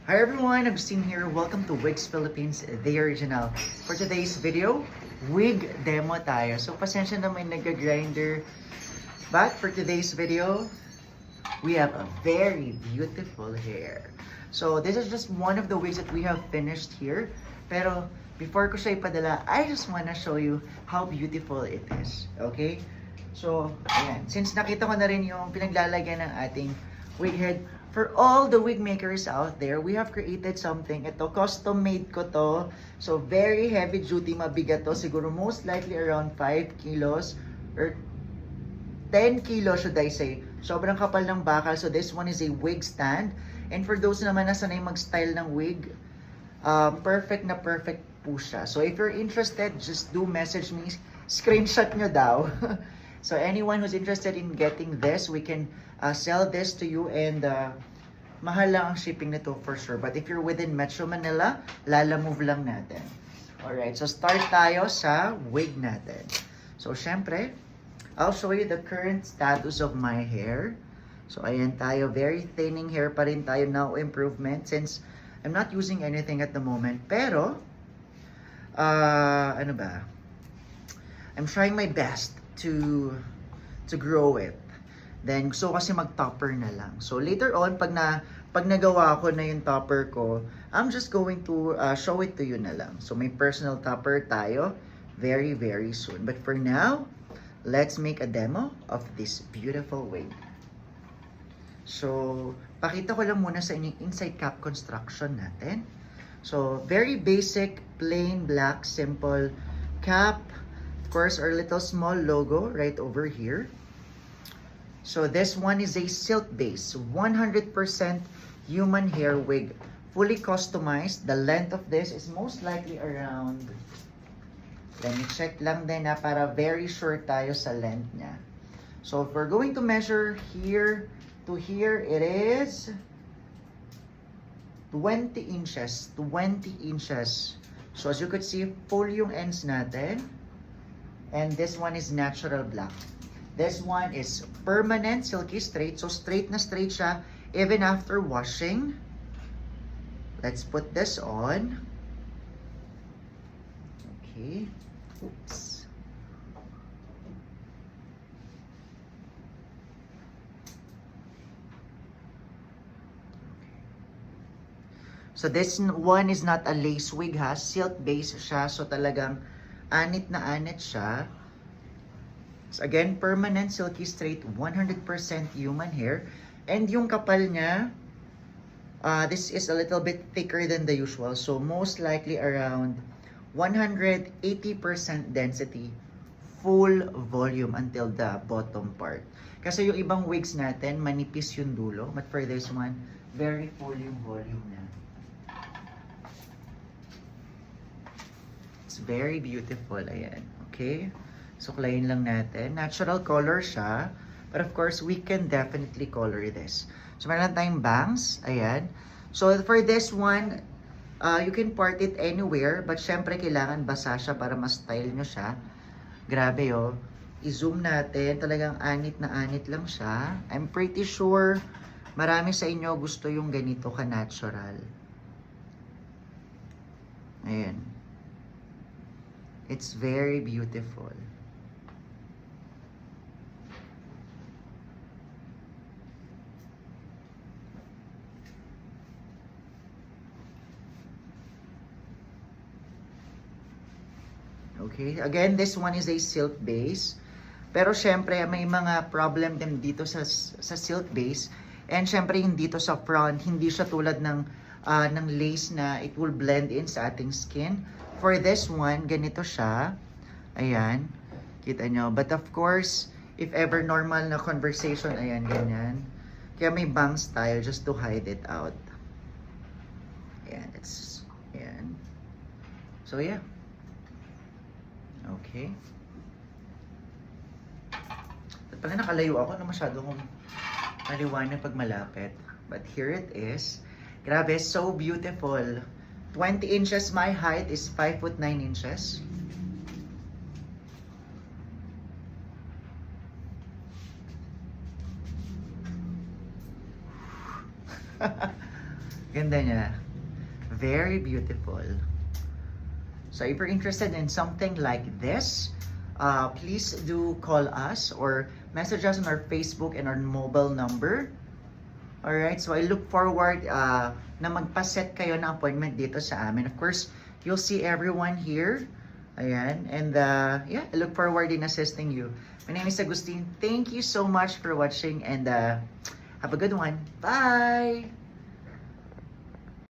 Hi everyone, Agustin here. Welcome to Wigs Philippines, the original. For today's video, wig demo tayo. So pasensya na may nag-grinder. But for today's video, we have a very beautiful hair. So this is just one of the wigs that we have finished here. Pero before ko siya ipadala, I just wanna show you how beautiful it is. Okay? So, ayan. Since nakita ko na rin yung pinaglalagyan ng ating wig head, for all the wig makers out there, we have created something. Ito, custom made ko to. So, very heavy duty, mabigat to. Siguro most likely around 5 kilos or 10 kilos should I say. Sobrang kapal ng bakal. So, this one is a wig stand. And for those naman na sanay mag-style ng wig, perfect na perfect po siya. So, if you're interested, just do message me. Screenshot nyo daw. So anyone who's interested in getting this, we can sell this to you and mahal lang ang shipping nito for sure. But if you're within Metro Manila, lalamove lang natin. Alright, so start tayo sa wig natin. So syempre, I'll show you the current status of my hair. So ayan tayo, very thinning hair pa rin tayo, no improvement since I'm not using anything at the moment. Pero, ano ba? I'm trying my best to grow it. Then gusto ko kasi mag-topper na lang. So later on pag nagawa ko na yung topper ko, I'm just going to show it to you na lang. So may personal topper tayo very very soon. But for now, let's make a demo of this beautiful wig. So pakita ko lang muna sa inyo inside cap construction natin. So very basic, plain black, simple cap. Of course, our little small logo right over here. So this one is a silk base, 100% human hair wig, fully customized. The length of this is most likely around, let me check lang din para very sure tayo sa length niya. So if we're going to measure here to here, it is 20 inches. So as you could see, full yung ends natin. And this one is natural black. This one is permanent silky straight. So straight na straight siya even after washing. Let's put this on. Okay. Oops. So this one is not a lace wig ha. Silk base siya. So talagang anit na anit siya. So again, permanent, silky straight, 100% human hair. And yung kapal niya, this is a little bit thicker than the usual. So most likely around 180% density, full volume until the bottom part. Kasi yung ibang wigs natin, manipis yung dulo. But for this one, very full yung volume na. It's very beautiful, ayan. Okay? Suklayin lang natin. Natural color siya. But of course, we can definitely color this. So, meron tayong bangs. Ayan. So, for this one, you can part it anywhere. But syempre, kailangan basa siya para mas style nyo siya. Grabe, oh. I-zoom natin. Talagang anit na anit lang siya. I'm pretty sure marami sa inyo gusto yung ganito ka-natural. Ayan. It's very beautiful. Okay, again, this one is a silk base. Pero syempre, may mga problem din dito sa silk base. And syempre, yung dito sa front, hindi siya tulad ng lace na it will blend in sa ating skin. For this one, ganito siya. Ayan, kita nyo. But of course, if ever normal na conversation, ayan, ganyan. Kaya may bangs tayo just to hide it out. Ayan, ayan. So yeah. Okay. At pala nakalayo ako na masyado kong maliwanag pag malapit. But here it is. Grabe, so beautiful. 20 inches my height is 5 foot 9 inches. Ganda niya. Very beautiful. So if you're interested in something like this, please do call us or message us on our Facebook and our mobile number. Alright, so I look forward na magpa-set kayo ng appointment dito sa amin. Of course, you'll see everyone here. Ayan, and yeah, I look forward in assisting you. My name is Agustin. Thank you so much for watching and have a good one. Bye!